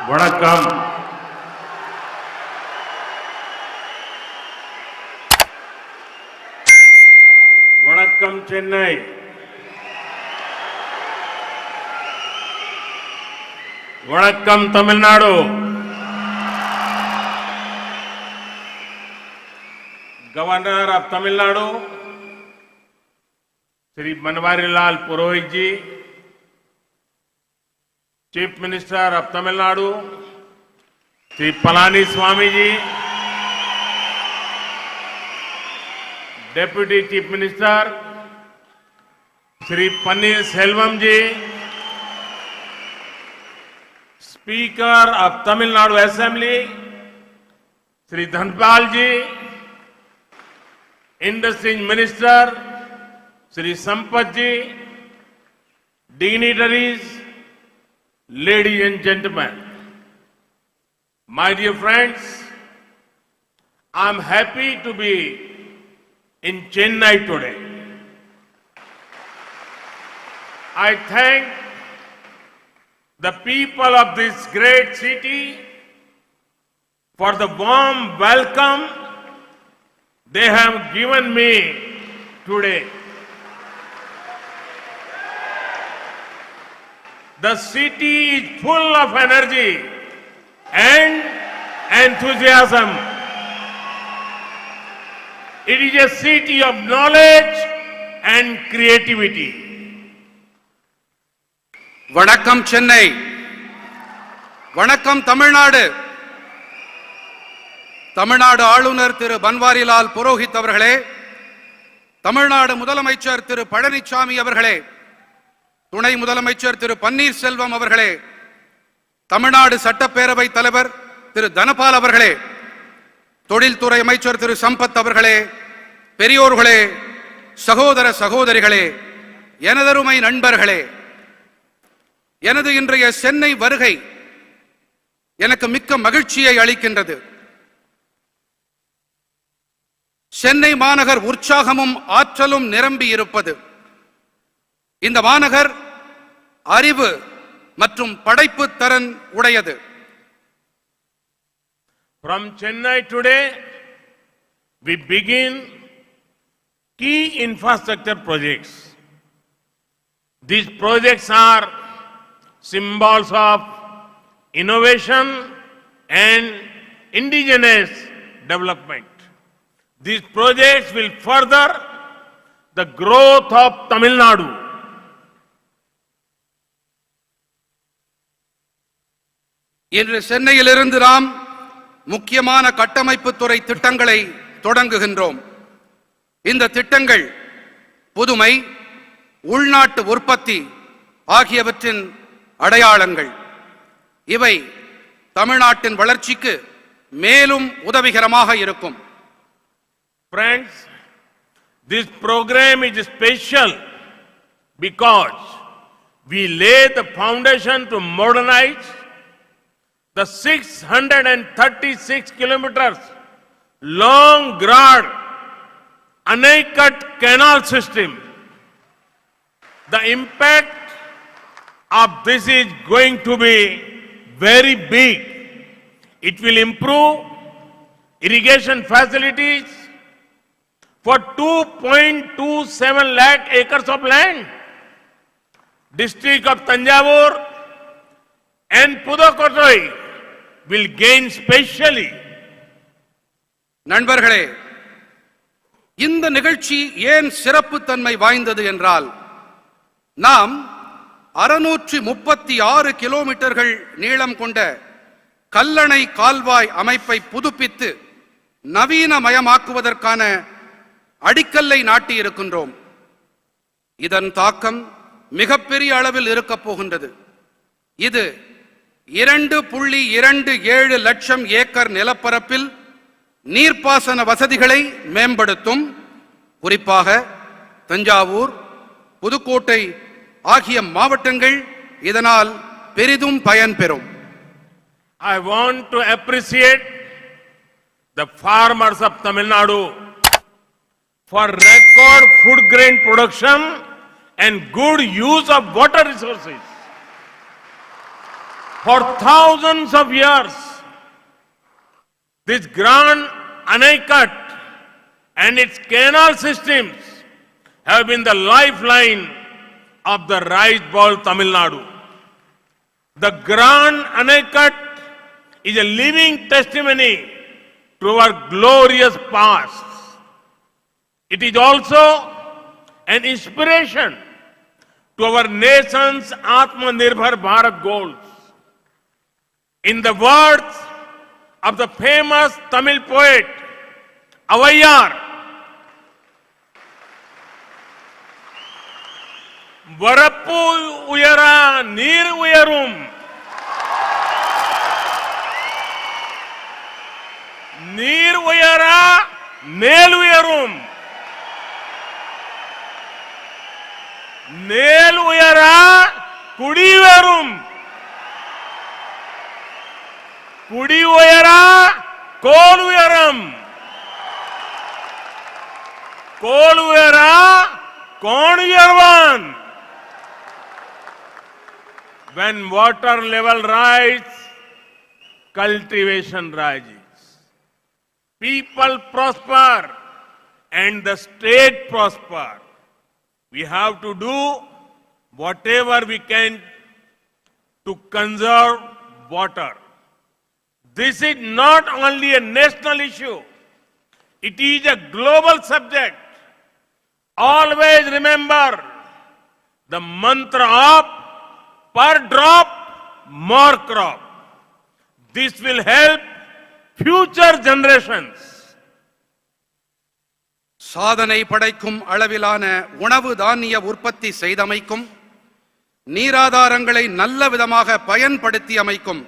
வணக்கம். வணக்கம் சென்னை. வணக்கம் Tamil Nadu. Governor of Tamil Nadu Shri Banwarilal Purohit ji, chief minister of Tamil Nadu Shri Palaniswami ji, deputy chief minister Shri Panneer Selvam ji, speaker of Tamil Nadu assembly Shri Dhanapal ji, industries minister Shri Sampath ji, dignitaries, ladies and gentlemen, my dear friends, I am happy to be in Chennai today. I thank the people of this great city for the warm welcome they have given me today. The city is full of energy and enthusiasm. It is a city of knowledge and creativity. வணக்கம் சென்னை. வணக்கம் தமிழ்நாடு. தமிழ்நாடு ஆளுநர் திரு பன்வாரிலால் புரோஹித் அவர்களே, தமிழ்நாடு முதலமைச்சர் திரு பழனிசாமி அவர்களே, துணை முதலமைச்சர் திரு பன்னீர் செல்வம் அவர்களே, தமிழ்நாடு சட்டப்பேரவை தலைவர் திரு தனபால் அவர்களே, தொழில்துறை அமைச்சர் திரு சம்பத் அவர்களே, பெரியோர்களே, சகோதர சகோதரிகளே, எனதருமை நண்பர்களே, எனது இன்றைய சென்னை வருகை எனக்கு மிக்க மகிழ்ச்சியை அளிக்கின்றது. சென்னை மாநகர் உற்சாகமும் ஆற்றலும் நிரம்பி இருப்பது. இந்த மாநகர் அறிவு மற்றும் படைப்பு திறன் உடையது. From Chennai today, we begin key infrastructure projects. These projects are symbols of innovation and indigenous development. These projects will further the growth of Tamil Nadu. இன்று சென்னையிலிருந்து நாம் முக்கியமான கட்டமைப்பு துறை திட்டங்களை தொடங்குகின்றோம். இந்த திட்டங்கள் புதுமை, உள்நாட்டு உற்பத்தி ஆகியவற்றின் அடையாளங்கள். இவை தமிழ்நாட்டின் வளர்ச்சிக்கு மேலும் உதவிகரமாக இருக்கும். Friends, this program is special because we lay the foundation to modernize the 636 kilometers long broad Anaicut canal system. The impact of this is going to be very big. It will improve irrigation facilities for 2.27 lakh acres of land. District of Tanjavur and Pudukkottai will gain specially. நண்பர்களே, இந்த நிகழ்ச்சி ஏன் சிறப்பு தன்மை வாய்ந்தது என்றால், நாம் 636 கிலோமீட்டர்கள் நீளம் கொண்ட கல்லணை கால்வாய் அமைப்பை புதுப்பித்து நவீனமயமாக்குவதற்கான அடிக்கல்லை நாட்டி இருக்கின்றோம். இதன் தாக்கம் மிகப்பெரிய அளவில் இருக்கப் போகின்றது. இது 2.27 லட்சம் ஏக்கர் நிலப்பரப்பில் நீர்ப்பாசன வசதிகளை மேம்படுத்தும். குறிப்பாக தஞ்சாவூர், புதுக்கோட்டை ஆகிய மாவட்டங்கள் இதனால் பெரிதும் பயன்பெறும். I want to appreciate the farmers of Tamil Nadu for record food grain production and good use of water resources. For thousands of years, this Grand Anicut and its canal systems have been the lifeline of the rice bowl Tamil Nadu. The Grand Anicut is a living testimony to our glorious past. It is also an inspiration to our nation's Atmanirbhar Bharat goals. In the words of the famous Tamil poet Avaiyar, Varappu uyara neer uyarum, neer uyara nel uyarum, nel uyara kudi uyarum, kudi uyara kol uyaram, kol uyara kon uyarvan. When water level rises, cultivation rises. People prosper and the state prosper. We have to do whatever we can to conserve water. This is not only a national issue, it is a global subject. Always remember the mantra of per drop, more crop. This will help future generations. சாதனை படைக்கும் அளவிலான உணவு தானிய உற்பத்தி செய்தமைக்கும் நீராதாரங்களை நல்ல விதமாக பயன்படுத்தி அமைக்கும்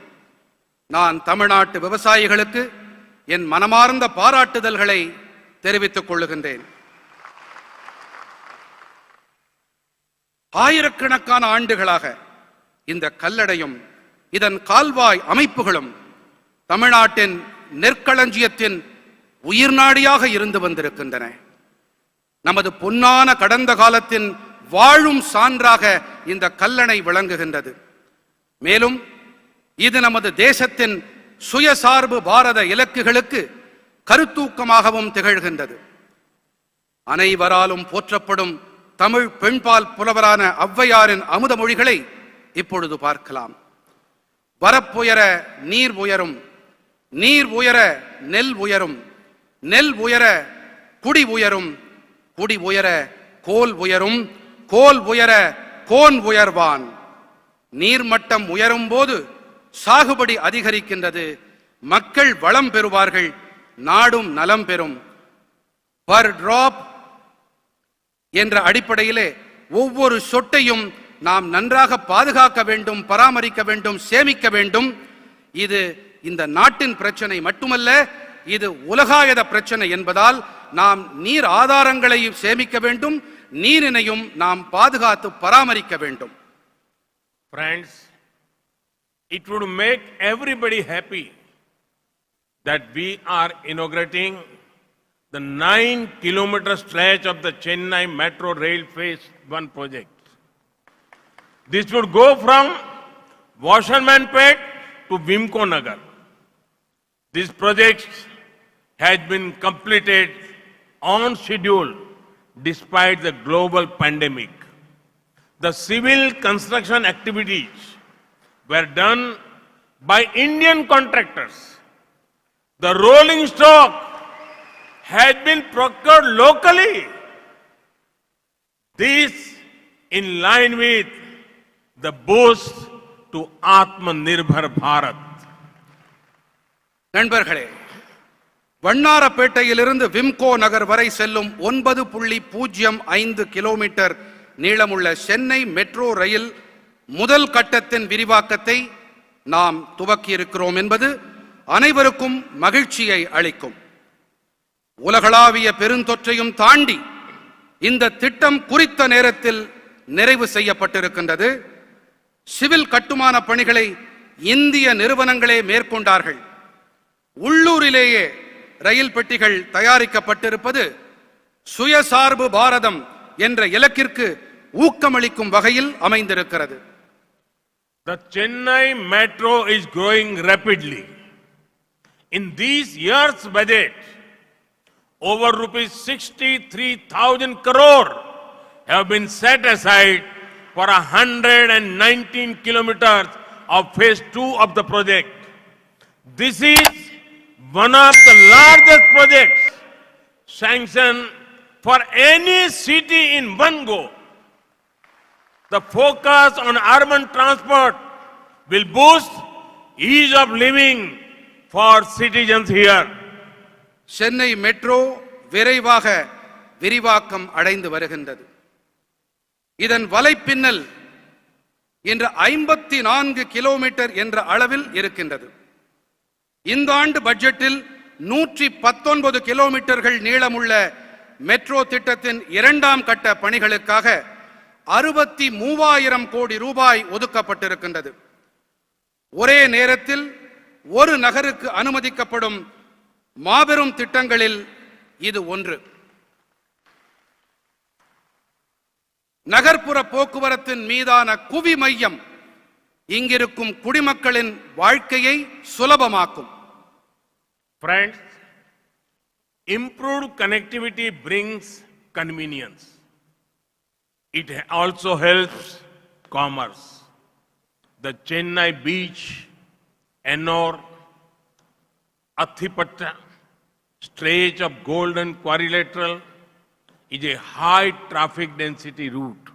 நான் தமிழ்நாட்டு விவசாயிகளுக்கு என் மனமார்ந்த பாராட்டுதல்களை தெரிவித்துக் கொள்ளுகின்றேன். ஆயிரக்கணக்கான ஆண்டுகளாக இந்த கல்லடையும் இதன் கால்வாய் அமைப்புகளும் தமிழ்நாட்டின் நெற்களஞ்சியத்தின் உயிர்நாடியாக இருந்து வந்திருக்கின்றன. நமது பொன்னான கடந்த காலத்தின் வாழும் சான்றாக இந்த கல்லணை விளங்குகின்றது. மேலும் இது நமது தேசத்தின் சுயசார்பு பாரத இலக்குகளுக்கு கருத்தூக்கமாகவும் திகழ்கின்றது. அனைவராலும் போற்றப்படும் தமிழ் பெண்பால் புலவரான ஔவையாரின் அமுத மொழிகளை இப்பொழுது பார்க்கலாம். வரப்புயர நீர் உயரும், நீர் உயர நெல் உயரும், நெல் உயர குடி உயரும், குடி உயர கோல் உயரும், கோல் உயர கோன் உயர்வான். நீர்மட்டம் உயரும் போது சாகுபடி அதிகரிக்கின்றது, மக்கள் வளம் பெறுவார்கள், நாடும் நலம் பெறும். பர் டிராப் என்ற அடிப்படையிலே ஒவ்வொரு சொட்டையும் நாம் நன்றாக பாதுகாக்க வேண்டும், பராமரிக்க வேண்டும், சேமிக்க வேண்டும். இது இந்த நாட்டின் பிரச்சனை மட்டுமல்ல, இது உலகாயத பிரச்சனை என்பதால் நாம் நீர் ஆதாரங்களை சேமிக்க வேண்டும், நீரினையும் நாம் பாதுகாத்து பராமரிக்க வேண்டும். Friends, it would make everybody happy that we are inaugurating the 9-kilometer stretch of the Chennai Metro Rail Phase 1 project. This would go from Washermanpet to Vimko Nagar. This project has been completed on schedule despite the global pandemic. The civil construction activities were done by Indian contractors. The rolling stock has been procured locally. This in line with the boost to Atmanirbhar Bharat. நண்பர்களே, வண்ணாரப்பேட்டையிலிருந்து விம்கோ நகர் வரை செல்லும் 9.05 kilometre நீளமுள்ள Chennai metro rail முதல் கட்டத்தின் விரிவாக்கத்தை நாம் துவக்கியிருக்கிறோம் என்பது அனைவருக்கும் மகிழ்ச்சியை அளிக்கும். உலகளாவிய பெருந்தொற்றையும் தாண்டி இந்த திட்டம் குறித்த நேரத்தில் நிறைவு செய்யப்பட்டிருக்கின்றது. சிவில் கட்டுமான பணிகளை இந்திய நிறுவனங்களே மேற்கொண்டார்கள். உள்ளூரிலேயே ரயில் பெட்டிகள் தயாரிக்கப்பட்டிருப்பது சுயசார்பு பாரதம் என்ற இலக்கிற்கு ஊக்கமளிக்கும் வகையில் அமைந்திருக்கிறது. The Chennai Metro is growing rapidly. In these years' budget, over rupees 63,000 crore have been set aside for 119 kilometers of phase 2 of the project. This is one of the largest projects sanctioned for any city in one go. The focus on urban transport will boost ease of living for citizens here. Chennai metro விரைவாக விரிவாக்கம் அடைந்து வருகின்றது. இதன் வலைப்பின்னல் இன்று 54 kilometre என்ற அளவில் இருக்கின்றது. இந்த ஆண்டு பட்ஜெட்டில் 119 கிலோமீட்டர்கள் நீளமுள்ள மெட்ரோ திட்டத்தின் இரண்டாம் கட்ட பணிகளுக்காக 63,000 கோடி ரூபாய் ஒதுக்கப்பட்டிருக்கின்றது. ஒரே நேரத்தில் ஒரு நகருக்கு அனுமதிக்கப்படும் மாபெரும் திட்டங்களில் இது ஒன்று. நகர்ப்புற போக்குவரத்தின் மீதான குவி மையம் இங்கிருக்கும் குடிமக்களின் வாழ்க்கையை சுலபமாக்கும். Friends, improved connectivity brings convenience. It also helps commerce. The Chennai beach, Ennore, Athipatta stretch of Golden Quadrilateral is a high traffic density route.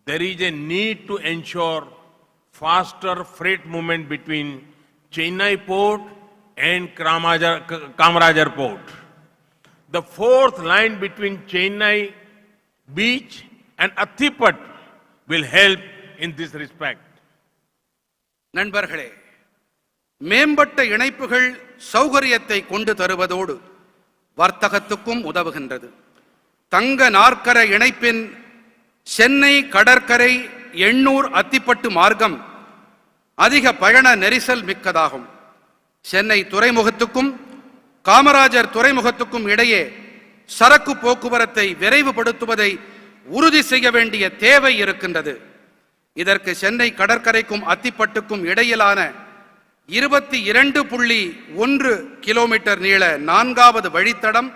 There is a need to ensure faster freight movement between Chennai port and Kamarajar port. The fourth line between Chennai beach and Athipat will help in this respect. நண்பர்களே, மேம்பட்ட இணைப்புகள் சௌகரியத்தை கொண்டு தருவதோடு வர்த்தகத்துக்கும் உதவுகின்றது. தங்க நாற்கர இணைப்பின் சென்னை கடற்கரை எண்ணூர் அத்திப்பட்டு மார்க்கம் அதிக பயண நெரிசல் மிக்கதாகும். சென்னை துறைமுகத்துக்கும் காமராஜர் துறைமுகத்துக்கும் இடையே சரக்கு போக்குவரத்தை விரைவுபடுத்துவதை உறுதி செய்ய வேண்டிய தேவை இருக்கின்றது. இதற்கு சென்னை கடற்கரைக்கும் அத்திப்பட்டுக்கும் இடையிலான 22.1 கிலோமீட்டர் நீள 4வது வழித்தடம்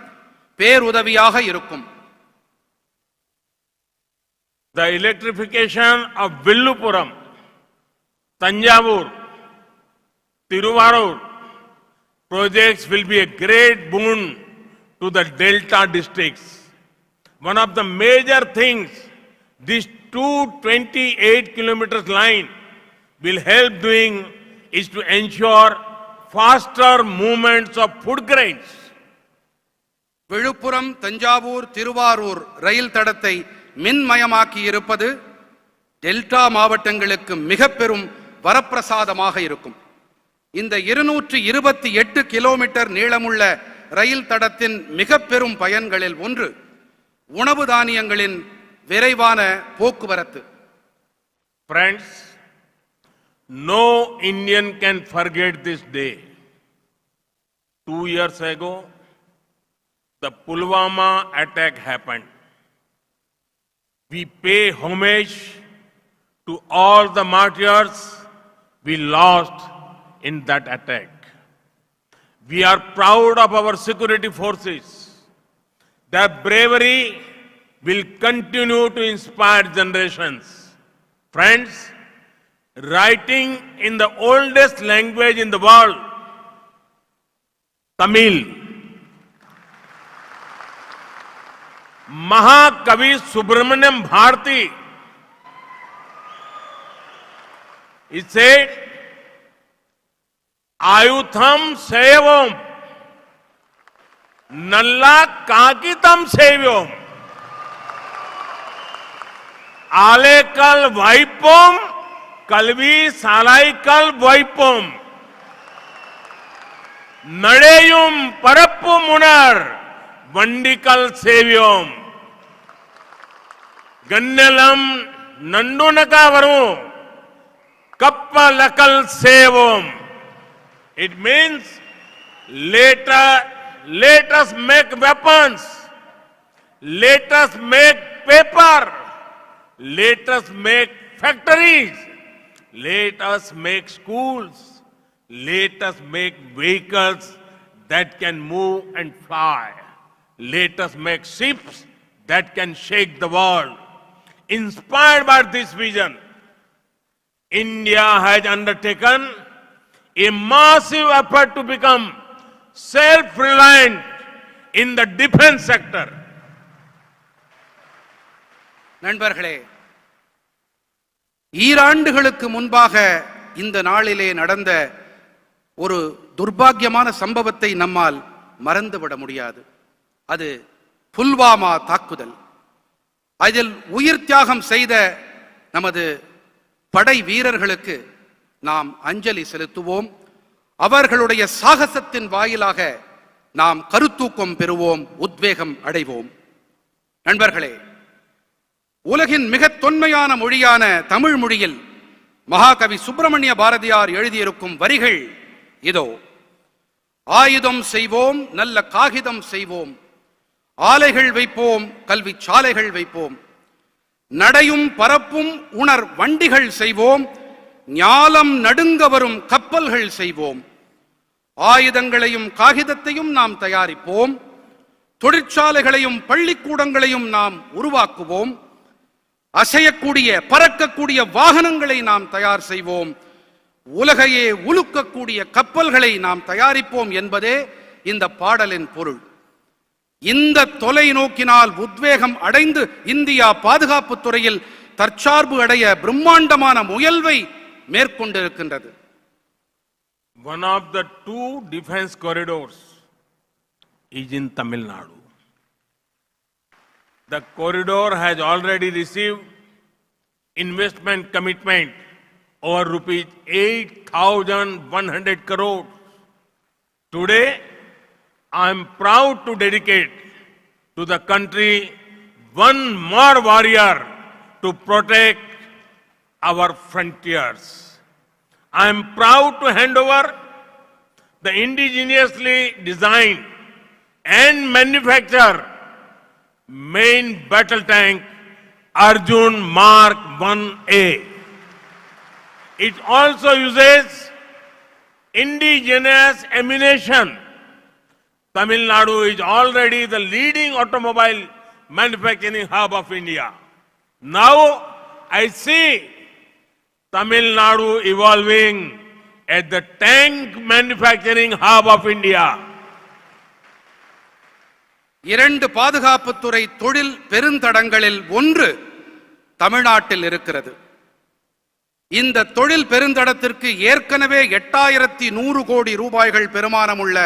பேருதவியாக இருக்கும். The electrification of Villupuram, Tanjavur, Tiruvarur projects will be a great boon to the Delta districts. One of the major things this 228 kilometers line will help doing is to ensure faster movements of food grains. Villupuram Thanjavur Thiruvarur ரயில் தடத்தை மின்மயமாக்கி இருப்பது delta மாவட்டங்களுக்கு மிக பெரும் வரப்பிரசாதமாக இருக்கும். இந்த 228 kilometre நீளமுள்ள ரயில் தடத்தின் மிக பெரும் பயன்களில் ஒன்று உணவு தானியங்களின் விரைவான போக்குவரத்து. Friends, no Indian can forget this day. 2 years ago, the Pulwama attack happened. We pay homage to all the martyrs we lost in that attack. We are proud of our security forces. Their bravery will continue to inspire generations. Friends, writing in the oldest language in the world, Tamil, Mahakavi Subramaniam Bharati, he said, Ayutham Sevam, Nalla Kakitam Sevyam, Alekal Vaipom, Kalvi Salaikal Vaipom, Nadeyum Parappu Munar, Vandikal Sevyam, Gannalam Nandunakavaru, Kappalakal Sevam. It means let us make weapons, let us make paper, let us make factories, let us make schools, let us make vehicles that can move and fly, let us make ships that can shake the world. Inspired by this vision, India has undertaken a massive effort to become self-reliant in the defense sector. நண்பர்களே, ஈராண்டுகளுக்கு முன்பாக இந்த நாளிலே நடந்த ஒரு துர்பாக்கியமான சம்பவத்தை நம்மால் மறந்துவிட முடியாது. அது புல்வாமா தாக்குதல். அதில் உயிர் தியாகம் செய்த நமது படை வீரர்களுக்கு நாம் அஞ்சலி செலுத்துவோம். அவர்களுடைய சாகசத்தின் வாயிலாக நாம் கருத்தூக்கம் பெறுவோம், உத்வேகம் அடைவோம். நண்பர்களே, உலகின் மிக தொன்மையான மொழியான தமிழ் மொழியில் மகாகவி சுப்பிரமணிய பாரதியார் எழுதியிருக்கும் வரிகள் இதோ. ஆயுதம் செய்வோம், நல்ல காகிதம் செய்வோம், ஆலைகள் வைப்போம், கல்வி சாலைகள் வைப்போம், நடையும் பரப்பும் உணர் வண்டிகள் செய்வோம், ஞாலம் நடுங்க வரும் கப்பல்கள் செய்வோம். ஆயுதங்களையும் காகிதத்தையும் நாம் தயாரிப்போம், தொழிற்சாலைகளையும் பள்ளிக்கூடங்களையும் நாம் உருவாக்குவோம், அசையக்கூடிய பறக்கக்கூடிய வாகனங்களை நாம் தயார் செய்வோம், உலகையே உலுக்கக்கூடிய கப்பல்களை நாம் தயாரிப்போம் என்பதே இந்த பாடலின் பொருள். இந்த தொலைநோக்கினால் உத்வேகம் அடைந்து இந்தியா பாதுகாப்பு துறையில் தற்சார்பு அடைய பிரம்மாண்டமான முயல்வை மேற்கொண்டிருக்கின்றது. One of the two defense corridors is in Tamil Nadu. The corridor has already received investment commitment over rupees 8,100 crores. Today, I am proud to dedicate to the country one more warrior to protect our frontiers. I am proud to hand over the indigenously designed and manufactured main battle tank Arjun Mark 1A. It also uses indigenous ammunition. Tamil Nadu is already the leading automobile manufacturing hub of India. Now I see Tamil Nadu evolving as the tank manufacturing hub of India. இரண்டு பாதுகாப்புத்துறை தொழில் பெருந்தடங்களில் ஒன்று தமிழ்நாட்டில் இருக்கிறது. இந்த தொழில் பெருந்தடத்திற்கு ஏற்கனவே 8100 கோடி ரூபாய்கள் பெருமானமுள்ள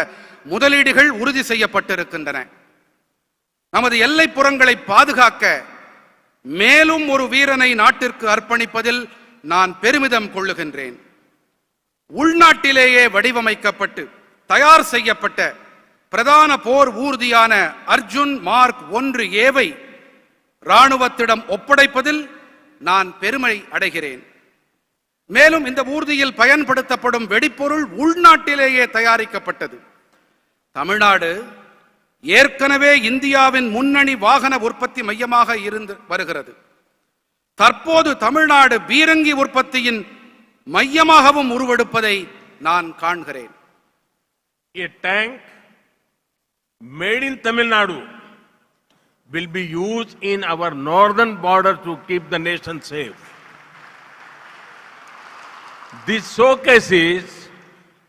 முதலீடுகள் உறுதி செய்யப்பட்டிருக்கின்றன. நமது எல்லைப்புறங்களை பாதுகாக்க மேலும் ஒரு வீரனை நாட்டிற்கு அர்ப்பணிப்பதில் நான் பெருமிதம் கொள்ளுகின்றேன். உள்நாட்டிலேயே வடிவமைக்கப்பட்டு தயார் செய்யப்பட்ட பிரதான போர் ஊர்தியான அர்ஜுன் மார்க் 1ஏவை ராணுவத்திடம் ஒப்படைப்பதில் நான் பெருமை அடைகிறேன். மேலும் இந்த ஊர்தியில் பயன்படுத்தப்படும் வெடிப்பொருள் உள்நாட்டிலேயே தயாரிக்கப்பட்டது. தமிழ்நாடு ஏற்கனவே இந்தியாவின் முன்னணி வாகன உற்பத்தி மையமாக இருந்து வருகிறது. தற்போது தமிழ்நாடு பீரங்கி உற்பத்தியின் மையமாகவும் உருவெடுப்பதை நான் காண்கிறேன். A tank made in Tamil Nadu will be used in our northern border to keep the nation safe. This showcases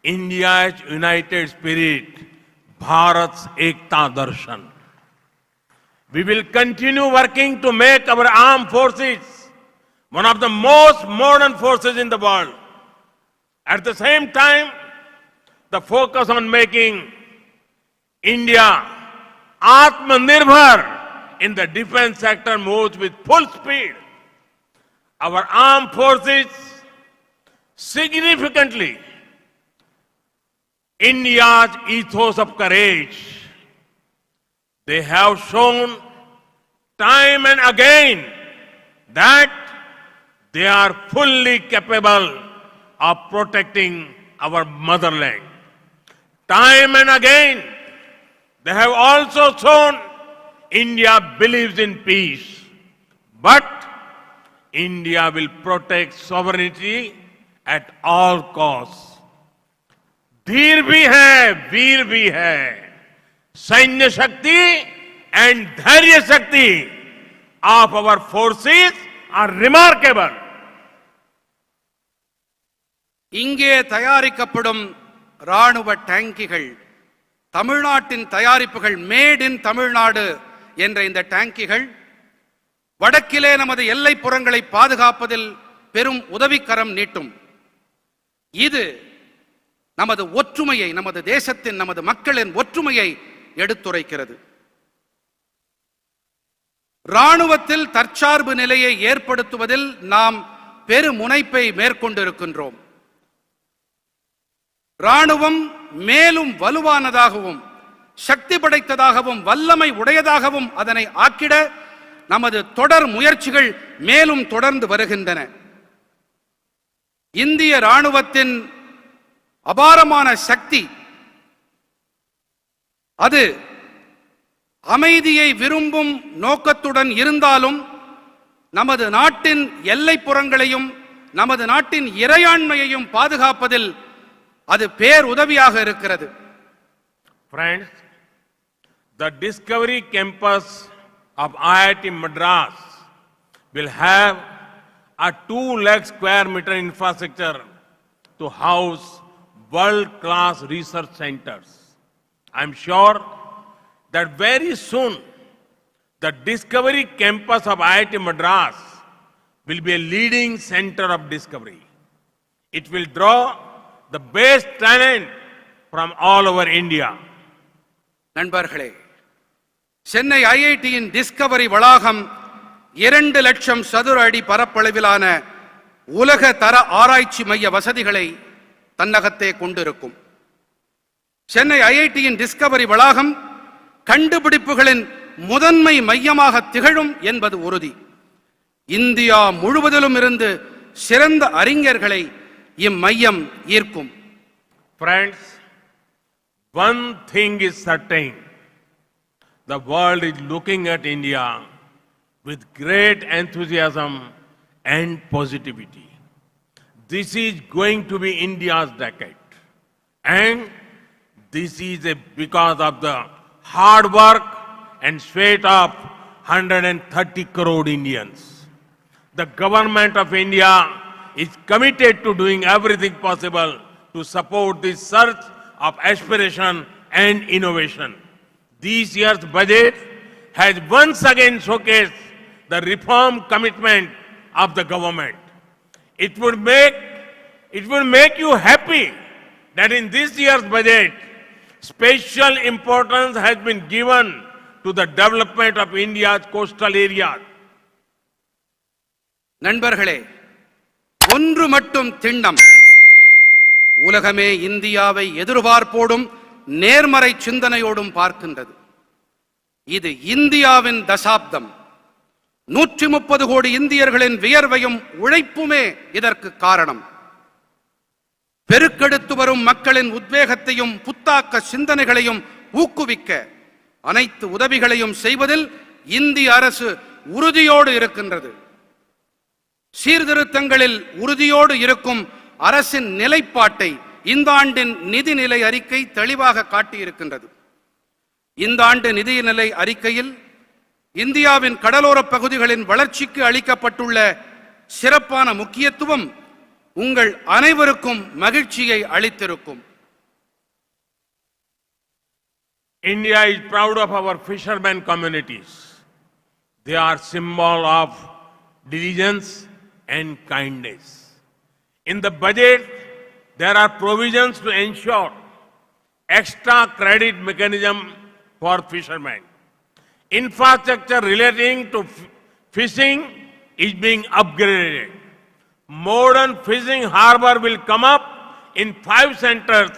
India's united spirit, Bharat's Ekta Darshan. We will continue working to make our armed forces one of the most modern forces in the world. At the same time, the focus on making India Atmanirbhar in the defense sector moves with full speed. Our armed forces significantly India's ethos of courage. They have shown time and again that they are fully capable of protecting our motherland. Time and again, they have also shown India believes in peace. But India will protect sovereignty at all costs. धीर भी है, वीर भी है. सैन्य शक्ति and धैर्य शक्ति of our forces are remarkable. இங்கே தயாரிக்கப்படும் ராணுவ டேங்கிகள், தமிழ்நாட்டின் தயாரிப்புகள், மேட் இன் தமிழ்நாடு என்ற இந்த டேங்கிகள் வடக்கிலே நமது எல்லைப்புறங்களை பாதுகாப்பதில் பெரும் உதவிக்கரம் நீட்டும். இது நமது ஒற்றுமையை, நமது தேசத்தின், நமது மக்களின் ஒற்றுமையை எடுத்துரைக்கிறது. ராணுவத்தில் தற்சார்பு நிலையை ஏற்படுத்துவதில் நாம் பெருமுனைப்பை மேற்கொண்டிருக்கின்றோம். ராணுவம் மேலும் வலுவானதாகவும் சக்தி படைத்ததாகவும் வல்லமை உடையதாகவும் அதனை ஆக்கிட நமது தொடர் முயற்சிகள் மேலும் தொடர்ந்து வருகின்றன. இந்திய ராணுவத்தின் அபாரமான சக்தி அது அமைதியை விரும்பும் நோக்கத்துடன் இருந்தாலும் நமது நாட்டின் எல்லைப்புறங்களையும் நமது நாட்டின் இறையாண்மையையும் பாதுகாப்பதில் அது பேருதவியாக இருக்கிறது. Friends, the Discovery Campus of IIT Madras will have a 2 lakh square meter infrastructure to house world-class research centers. I am sure that very soon the Discovery Campus of IIT Madras will be a leading center of discovery. It will draw the best talent from all over India. நண்பர்களே, Chennai ஐஐடியின் Discovery வளாகம் 2 லட்சம் சதுர அடி பரப்பளவிலான உலக தர ஆராய்ச்சி மைய வசதிகளை தன்னகத்தே கொண்டிருக்கும். சென்னை ஐஐடியின் டிஸ்கவரி வளாகம் கண்டுபிடிப்புகளின் முதன்மை மையமாக திகழும் என்பது உறுதி. இந்தியா முழுவதிலும் இருந்து சிறந்த அறிஞர்களை இம்மையம் ஈர்க்கும். Friends, one thing is certain. The world is looking at India with great enthusiasm and positivity. This is going to be India's decade. And this is because of the hard work and sweat of 130 crore Indians. The government of India is committed to doing everything possible to support this surge of aspiration and innovation. This year's budget has once again showcased the reform commitment of the government. It would make you happy that in this year's budget, special importance has been given to the development of India's coastal areas. நண்பர்களே, ஒன்று மட்டும் திண்ணம். உலகமே இந்தியாவை எதிர்பார்ப்போடும் நேர்மறை சிந்தனையோடும் பார்க்கின்றது. இது இந்தியாவின் தசாப்தம். 130 கோடி இந்தியர்களின் வியர்வையும் உழைப்புமே இதற்கு காரணம். பெருக்கெடுத்து வரும் மக்களின் உத்வேகத்தையும் புத்தாக்க சிந்தனைகளையும் ஊக்குவிக்க அனைத்து உதவிகளையும் செய்வதில் இந்திய அரசு உறுதியோடு இருக்கின்றது. சீர்திருத்தங்களில் உறுதியோடு இருக்கும் அரசின் நிலைப்பாட்டை இந்த ஆண்டின் நிதிநிலை அறிக்கை தெளிவாக காட்டியிருக்கின்றது. இந்த ஆண்டு நிதிநிலை அறிக்கையில் இந்தியாவின் கடலோர பகுதிகளின் வளர்ச்சிக்கு அளிக்கப்பட்டுள்ள சிறப்பான முக்கியத்துவம் உங்கள் அனைவருக்கும் மகிழ்ச்சியை அளித்திருக்கும். India is proud of our fishermen communities. They are symbol of diligence and kindness. In the budget, there are provisions to ensure extra credit mechanism for fishermen. Infrastructure relating to fishing is being upgraded. Modern fishing harbor will come up in 5 centers,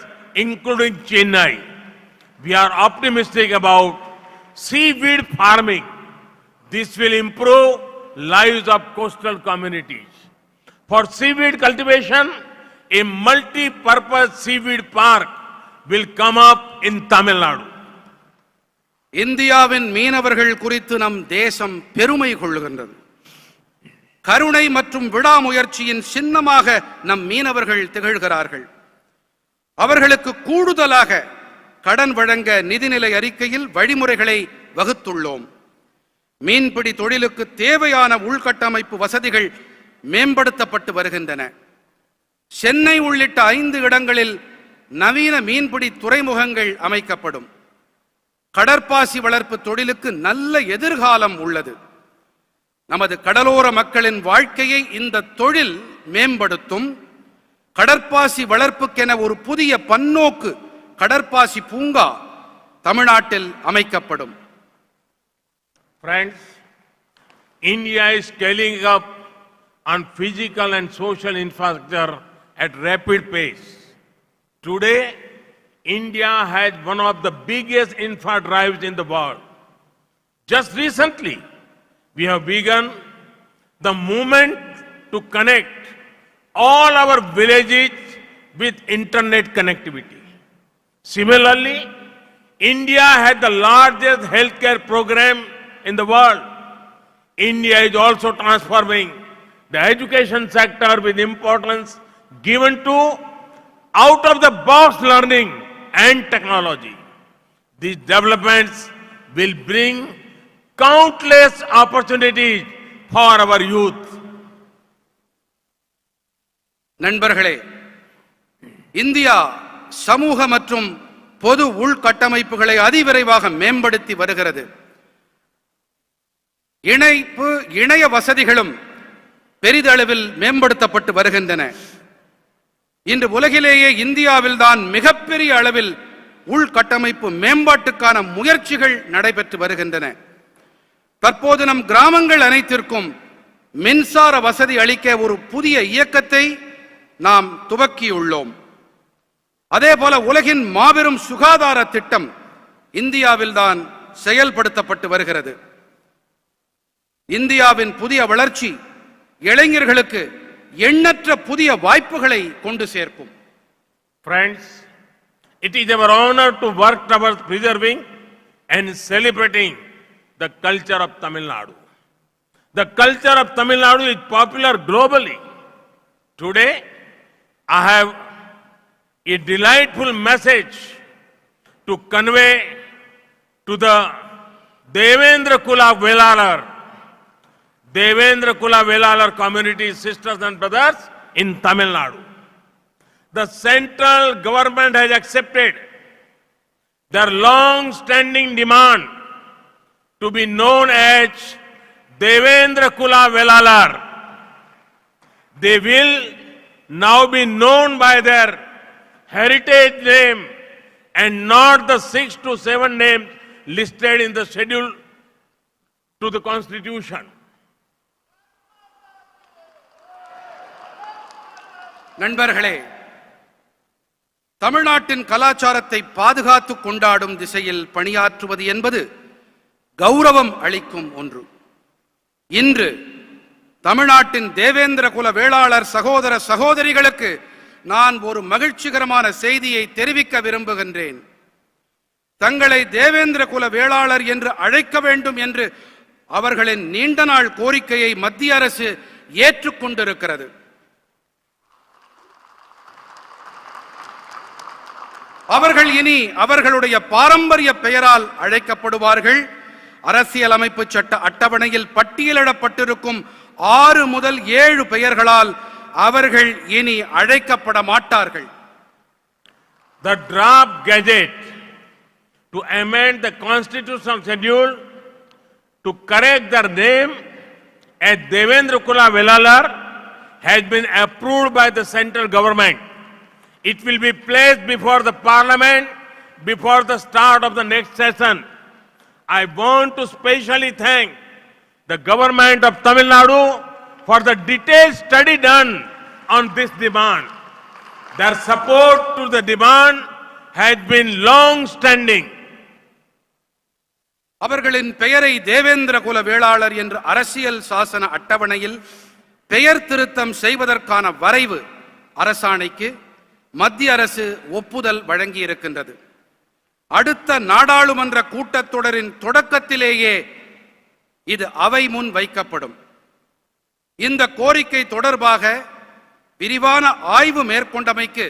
including Chennai. We are optimistic about seaweed farming. This will improve lives of coastal communities. For seaweed cultivation, a multi-purpose seaweed park will come up in Tamil Nadu. இந்தியாவின் மீனவர்கள் குறித்து நம் தேசம் பெருமை கொள்கின்றது. கருணை மற்றும் விடாமுயற்சியின் சின்னமாக நம் மீனவர்கள் திகழ்கிறார்கள். அவர்களுக்கு கூடுதலாக கடன் வழங்க நிதிநிலை அறிக்கையில் வழிமுறைகளை வகுத்துள்ளோம். மீன்பிடி தொழிலுக்கு தேவையான உள்கட்டமைப்பு வசதிகள் மேம்படுத்தப்பட்டு வருகின்றன. சென்னை உள்ளிட்ட 5 இடங்களில் நவீன மீன்பிடி துறைமுகங்கள் அமைக்கப்படும். கடற்பாசி வளர்ப்பு தொழிலுக்கு நல்ல எதிர்காலம் உள்ளது. நமது கடலோர மக்களின் வாழ்க்கையை இந்த தொழில் மேம்படுத்தும். கடற்பாசி வளர்ப்புக்கென ஒரு புதிய பன்னோக்கு கடற்பாசி பூங்கா தமிழ்நாட்டில் அமைக்கப்படும். Friends, India is scaling up on physical and social infrastructure at rapid pace. Today, India has one of the biggest infra drives in the world. Just recently, we have begun the movement to connect all our villages with internet connectivity. Similarly, India has the largest healthcare program in the world. India is also transforming the education sector with importance given to out-of-the-box learning and technology. These developments will bring countless opportunities for our youth. நண்பர்களே, India சமூக மற்றும் பொது உள்கட்டமைப்புகளை அதிவிரைவாக மேம்படுத்தி வருகிறது. இணைய வசதிகளும் பெரிதளவில் மேம்படுத்தப்பட்டு வருகின்றன. இன்று உலகிலேயே இந்தியாவில்தான் மிகப்பெரிய அளவில் உள்கட்டமைப்பு மேம்பாட்டுக்கான முயற்சிகள் நடைபெற்று வருகின்றன. தற்போது நம் கிராமங்கள் அனைத்திற்கும் மின்சார வசதி அளிக்க ஒரு புதிய இயக்கத்தை நாம் துவக்கியுள்ளோம். அதேபோல உலகின் மாபெரும் சுகாதார திட்டம் இந்தியாவில்தான் செயல்படுத்தப்பட்டு வருகிறது. இந்தியாவின் புதிய வளர்ச்சி இளைஞர்களுக்கு எண்ணற்ற புதிய வாய்ப்புகளை கொண்டு சேர்க்கும். Friends, it is our honor to work towards preserving and celebrating the culture of Tamil Nadu. The culture of Tamil Nadu is popular globally. Today, I have a delightful message to convey to the Devendra Kula Velalar community sisters and brothers in Tamil Nadu. The central government has accepted their long-standing demand to be known as Devendra Kula Velalar. They will now be known by their heritage name and not the 6 to 7 names listed in the schedule to the Constitution. நண்பர்களே, தமிழ்நாட்டின் கலாச்சாரத்தை பாதுகாத்து கொண்டாடும் திசையில் பணியாற்றுவது என்பது கௌரவம் அளிக்கும் ஒன்று. இன்று தமிழ்நாட்டின் தேவேந்திர குல வேளாளர் சகோதர சகோதரிகளுக்கு நான் ஒரு மகிழ்ச்சிகரமான செய்தியை தெரிவிக்க விரும்புகின்றேன். தங்களை தேவேந்திர குல வேளாளர் என்று அழைக்க வேண்டும் என்று அவர்களின் நீண்ட நாள் கோரிக்கையை மத்திய அரசு ஏற்றுக்கொண்டிருக்கிறது. அவர்கள் இனி அவர்களுடைய பாரம்பரிய பெயரால் அழைக்கப்படுவார்கள். அரசியலமைப்பு சட்ட அட்டவணையில் பட்டியலிடப்பட்டிருக்கும் 6 முதல் 7 பெயர்களால் அவர்கள் இனி அழைக்கப்பட மாட்டார்கள். The draft gazette to amend the constitutional schedule to correct their name as Devendra Kula Velalar has been approved by the central government. It will be placed before the parliament before the start of the next session. I want to specially thank the government of Tamil Nadu for the detailed study done on this demand. Their support to the demand has been long-standing. அவர்களின் பெயரை தேவேந்திர குல வேளாளர் என்று அரசியல் சாசன அட்டவணையில் பெயர் திருத்தம் செய்வதற்கான வரைவு அரசாணைக்கு மத்திய அரசு ஒப்புதல் வழங்கி இருக்கின்றது. அடுத்த நாடாளுமன்ற கூட்டத்தொடரின் தொடக்கத்திலேயே இது அவை முன் வைக்கப்படும். இந்த கோரிக்கை தொடர்பாக விரிவான ஆய்வு மேற்கொண்டமைக்கு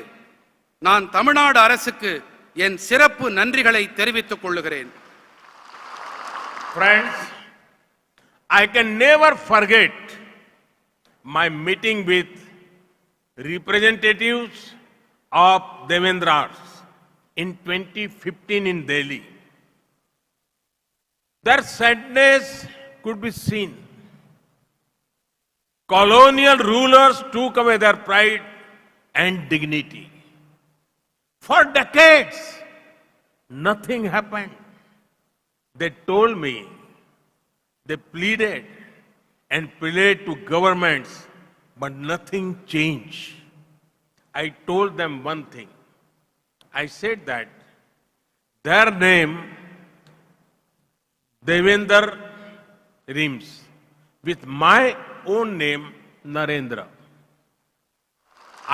நான் தமிழ்நாடு அரசுக்கு என் சிறப்பு நன்றிகளை தெரிவித்துக் கொள்கிறேன். Friends, I can never forget my meeting with representatives of Devendras in 2015 in Delhi. Their sadness could be seen. Colonial rulers took away their pride and dignity. For decades, nothing happened. They told me, they pleaded and pleaded to governments, but nothing changed. I told them one thing. I said that their name, Devendra, rhymes with my own name, Narendra.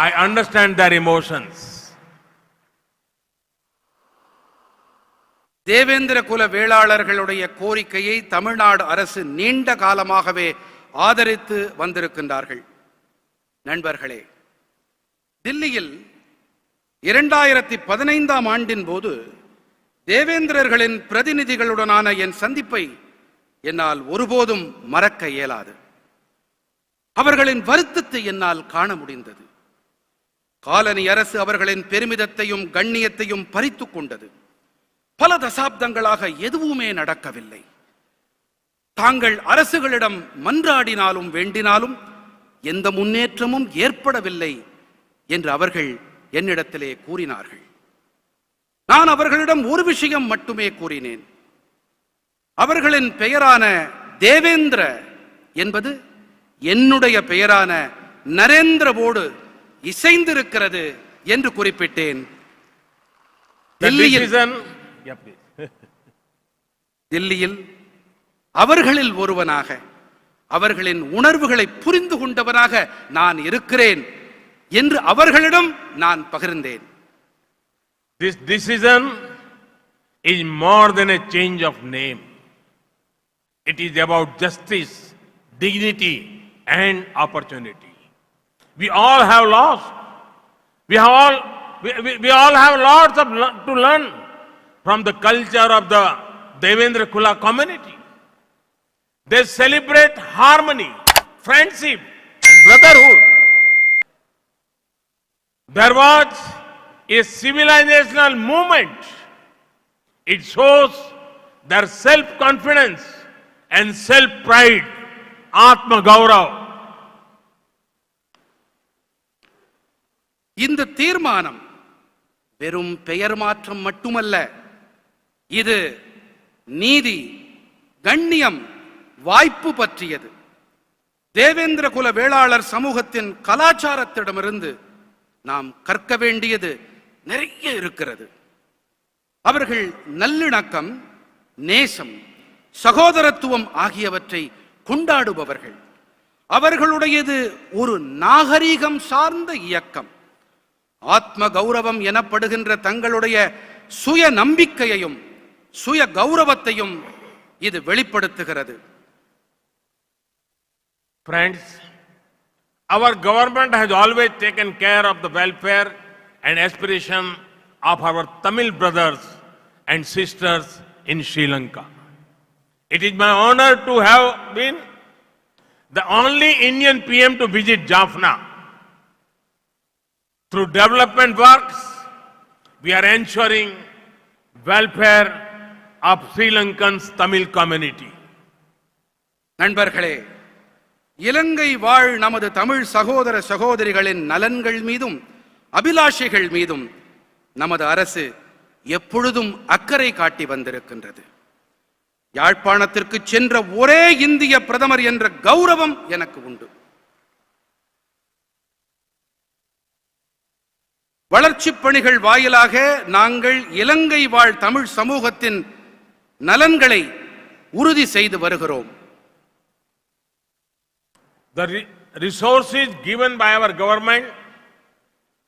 I understand their emotions. Devendra குல வேளாளர்களுடைய கோரிக்கையை தமிழ்நாடு அரசு நீண்ட காலமாகவே ஆதரித்து வந்திருக்கின்றார்கள். நண்பர்களே, தில்லியில் 2015ஆம் ஆண்டின் போது தேவேந்திரர்களின் பிரதிநிதிகளுடனான என் சந்திப்பை என்னால் ஒருபோதும் மறக்க இயலாது. அவர்களின் வருத்தத்தை என்னால் காண முடிந்தது. காலனி அரசு அவர்களின் பெருமிதத்தையும் கண்ணியத்தையும் பறித்துக் கொண்டது. பல தசாப்தங்களாக எதுவுமே நடக்கவில்லை. தாங்கள் அரசுகளிடம் மன்றாடினாலும் வேண்டினாலும் எந்த முன்னேற்றமும் ஏற்படவில்லை என்று அவர்கள் என்னிடத்திலே கூறினார்கள். நான் அவர்களிடம் ஒரு விஷயம் மட்டுமே கூறினேன். அவர்களின் பெயரான தேவேந்திர என்பது என்னுடைய பெயரான நரேந்திரவோடு இசைந்திருக்கிறது என்று குறிப்பிட்டேன். தில்லியில் அவர்களில் ஒருவனாக, அவர்களின் உணர்வுகளை புரிந்து கொண்டவனாக நான் இருக்கிறேன் என்று அவர்களிடம் நான் பகிர்ந்தேன். This decision is more than a change of name. It is about justice, dignity and opportunity. We all have lost. We all have lots to learn from the culture of the Devendra Kula community. They celebrate harmony, friendship and brotherhood. There was a civilizational movement. It shows their self-confidence and self-pride, Atma Gaurav. இந்த தீர்மானம் வெறும் பெயர் மாற்றம் மட்டுமல்ல, இது நீதி, கண்ணியம், வாய்ப்பு பற்றியது. தேவேந்திர குல வேளாளர் சமூகத்தின் கலாச்சாரத்திடமிருந்து நாம் கற்க வேண்டியது நிறைய இருக்கிறது. அவர்கள் நல்லிணக்கம், நேசம், சகோதரத்துவம் ஆகியவற்றை கொண்டாடுபவர்கள். அவர்களுடையது ஒரு நாகரீகம் சார்ந்த இயக்கம். ஆத்ம கௌரவம் எனப்படுகின்ற தங்களுடைய சுய நம்பிக்கையையும் சுய கௌரவத்தையும் இது வெளிப்படுத்துகிறது. Friends, our government has always taken care of the welfare and aspiration of our Tamil brothers and sisters in Sri Lanka. It is my honor to have been the only Indian PM to visit Jaffna. Through development works, we are ensuring welfare of Sri Lankan's Tamil community. நண்பர்களே, இலங்கை வாழ் நமது தமிழ் சகோதர சகோதரிகளின் நலன்கள் மீதும் அபிலாஷைகள் மீதும் நமது அரசு எப்பொழுதும் அக்கறை காட்டி வந்திருக்கின்றது. யாழ்ப்பாணத்திற்கு சென்ற ஒரே இந்திய பிரதமர் என்ற கௌரவம் எனக்கு உண்டு. வளர்ச்சிப் பணிகள் வாயிலாக நாங்கள் இலங்கை வாழ் தமிழ் சமூகத்தின் நலன்களை உறுதி செய்து வருகிறோம். The resources given by our government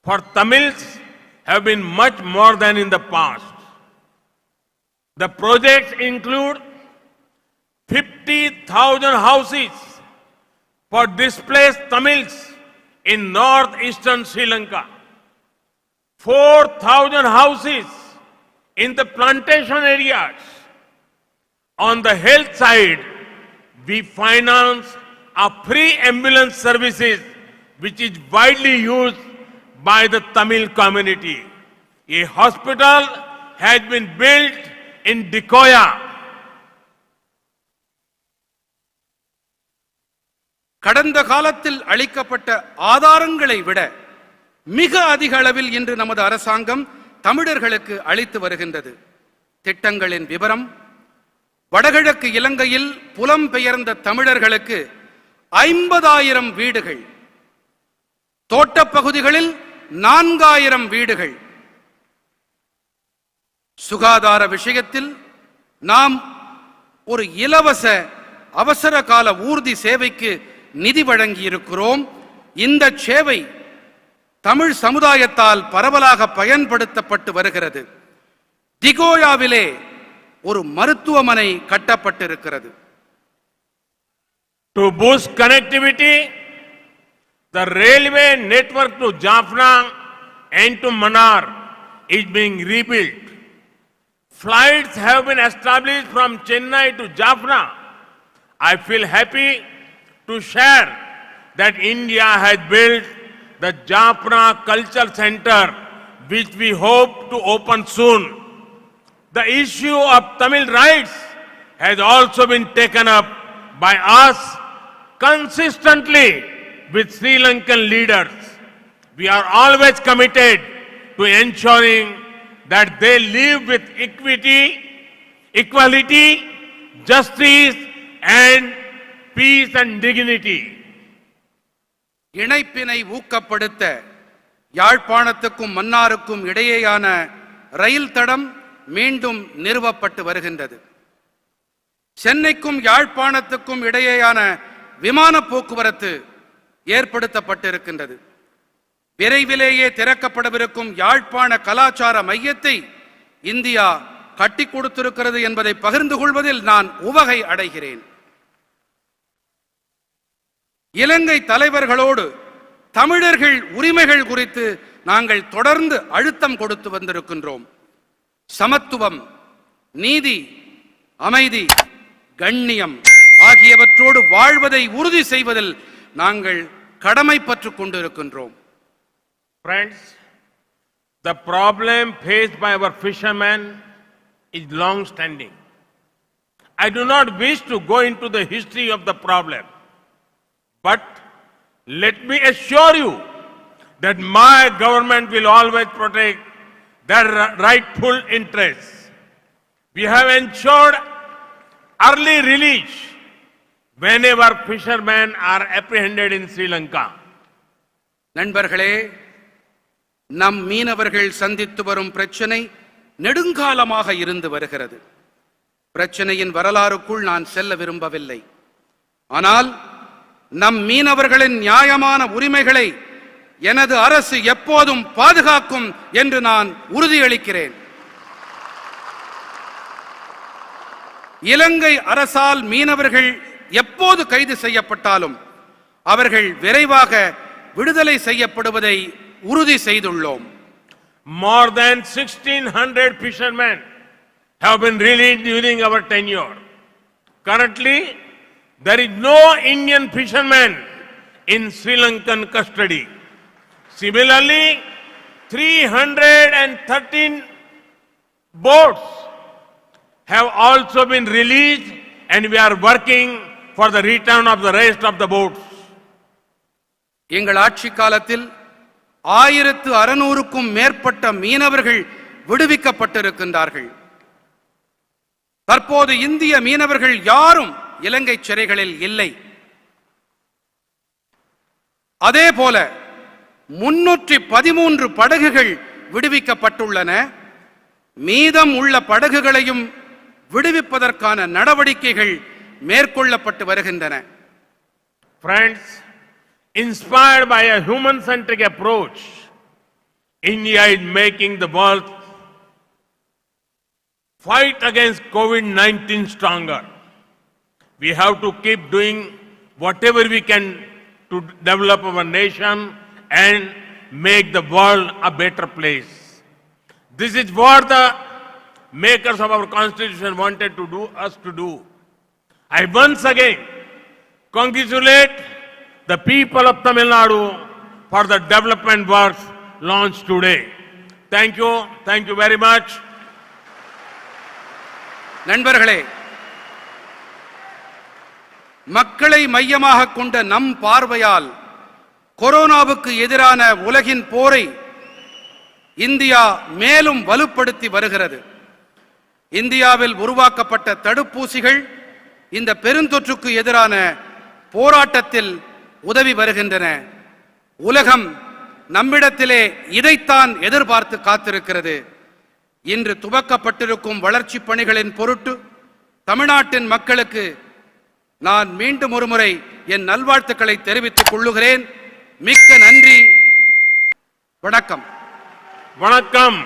for Tamils have been much more than in the past. The projects include 50,000 houses, for displaced Tamils in northeastern Sri Lanka. 4,000 houses in the plantation areas. On the health side, we finance a free ambulance services which is widely used by the Tamil community. A hospital has been built in Dikoya. கடந்த காலத்தில் அளிக்கப்பட்ட ஆதாரங்களை விட மிக அதிக அளவில் இன்று நமது அரசாங்கம் தமிழர்களுக்கு அளித்து வருகின்றது. திட்டங்களின் விவரம்: வடகிழக்கு இலங்கையில் புலம்பெயர்ந்த தமிழர்களுக்கு 50,000 வீடுகள், தோட்டப்பகுதிகளில் 4,000 வீடுகள். சுகாதார விஷயத்தில் நாம் ஒரு இலவச அவசர கால ஊர்தி சேவைக்கு நிதி வழங்கி இருக்கிறோம். இந்த சேவை தமிழ் சமுதாயத்தால் பரவலாக பயன்படுத்தப்பட்டு வருகிறது. திகோயாவிலே ஒரு மருத்துவமனை கட்டப்பட்டிருக்கிறது. To boost connectivity, the railway network to Jaffna and to Mannar is being rebuilt. Flights have been established from Chennai to Jaffna. I feel happy to share that India has built the Jaffna Culture Center, which we hope to open soon. The issue of Tamil rights has also been taken up by us consistently with Sri Lankan leaders. We are always committed to ensuring that they live with equality, justice and peace and dignity. இணைப்பினை ஊக்கப்படுத்த யாழ்ப்பாணத்துக்கும் மன்னாருக்கும் இடையேயான ரயில் தடம் மீண்டும் நிறுவப்பட்டு வருகின்றது. சென்னைக்கும் யாழ்ப்பாணத்துக்கும் இடையேயான விமான போக்குவரத்து ஏற்படுத்தப்பட்டிருக்கின்றது. விரைவிலேயே திறக்கப்படவிருக்கும் யாழ்ப்பாண கலாச்சார மையத்தை இந்தியா கட்டி கொடுத்திருக்கிறது என்பதை பகிர்ந்து கொள்வதில் நான் உவகை அடைகிறேன். இலங்கை தலைவர்களோடு தமிழர்கள் உரிமைகள் குறித்து நாங்கள் தொடர்ந்து அழுத்தம் கொடுத்து வந்திருக்கின்றோம். சமத்துவம், நீதி, அமைதி, கண்ணியம் ஆகியவற்றோடு வாழ்வதை உறுதி செய்வதில் நாங்கள் கடமைப்பட்டுக் கொண்டிருக்கின்றோம். Friends, the problem faced by our fishermen is long standing. I do not wish to go into the history of the problem, but let me assure you that my government will always protect their rightful interests. We have ensured early release whenever fishermen are apprehended in Sri Lanka. நண்பர்களே, நம் மீனவர்கள் சந்தித்து வரும் பிரச்சனை நெடுங்காலமாக இருந்து வருகிறது. பிரச்சனையின் வரலாறுக்குள் நான் செல்ல விரும்பவில்லை. ஆனால் நம் மீனவர்களின் நியாயமான உரிமைகளை எனது அரசு எப்போதும் பாதுகாக்கும் என்று நான் உறுதியளிக்கிறேன். இலங்கை அரசால் மீனவர்கள் எப்போது கைது செய்யப்பட்டாலும் அவர்கள் விரைவாக விடுதலை செய்யப்படுவதை உறுதி செய்துள்ளோம். More than 1,600 fishermen have been released during our tenure. Currently, there is no Indian fisherman in Sri Lankan custody. Similarly, 313 boats have also been released and we are working for the return of the rest of the boats. எங்கள் ஆட்சி காலத்தில் 1600க்கும் மேற்பட்ட மீனவர்கள் விடுவிக்கப்பட்டிருக்கின்றார்கள். தற்போது இந்திய மீனவர்கள் யாரும் இலங்கை சிறைகளில் இல்லை. அதேபோல 313 படகுகள் விடுவிக்கப்பட்டுள்ளன. மீதம் உள்ள படகுகளையும் விடுவிப்பதற்கான நடவடிக்கைகள் மேற்கொள்ளப்பட்டு வருகின்றன. Friends, inspired by a human-centric approach, India is making the world fight against COVID-19 stronger. We have to keep doing whatever we can to develop our nation and make the world a better place. This is what the makers of our constitution wanted to do us to do. I once again congratulate the people of Tamil Nadu for the development works launched today. Thank you very much. நண்பர்களே, மக்களை மையமாக கொண்ட நம் பார்வையால் கொரோனாவுக்கு எதிரான உலகின் போரை இந்தியா மேலும் வலுப்படுத்தி வருகிறது. இந்தியாவில் உருவாக்கப்பட்ட தடுப்பூசிகள் இந்த பெருந்தொற்றுக்கு எதிரான போராட்டத்தில் உதவி வருகின்றன. உலகம் நம்மிடத்திலே இதைத்தான் எதிர்பார்த்து காத்திருக்கிறது. இன்று துவக்கப்பட்டிருக்கும் வளர்ச்சி பணிகளின் பொருட்டு தமிழ்நாட்டின் மக்களுக்கு நான் மீண்டும் ஒருமுறை என் நல்வாழ்த்துக்களை தெரிவித்துக் கொள்ளுகிறேன். மிக்க நன்றி. வணக்கம். வணக்கம்.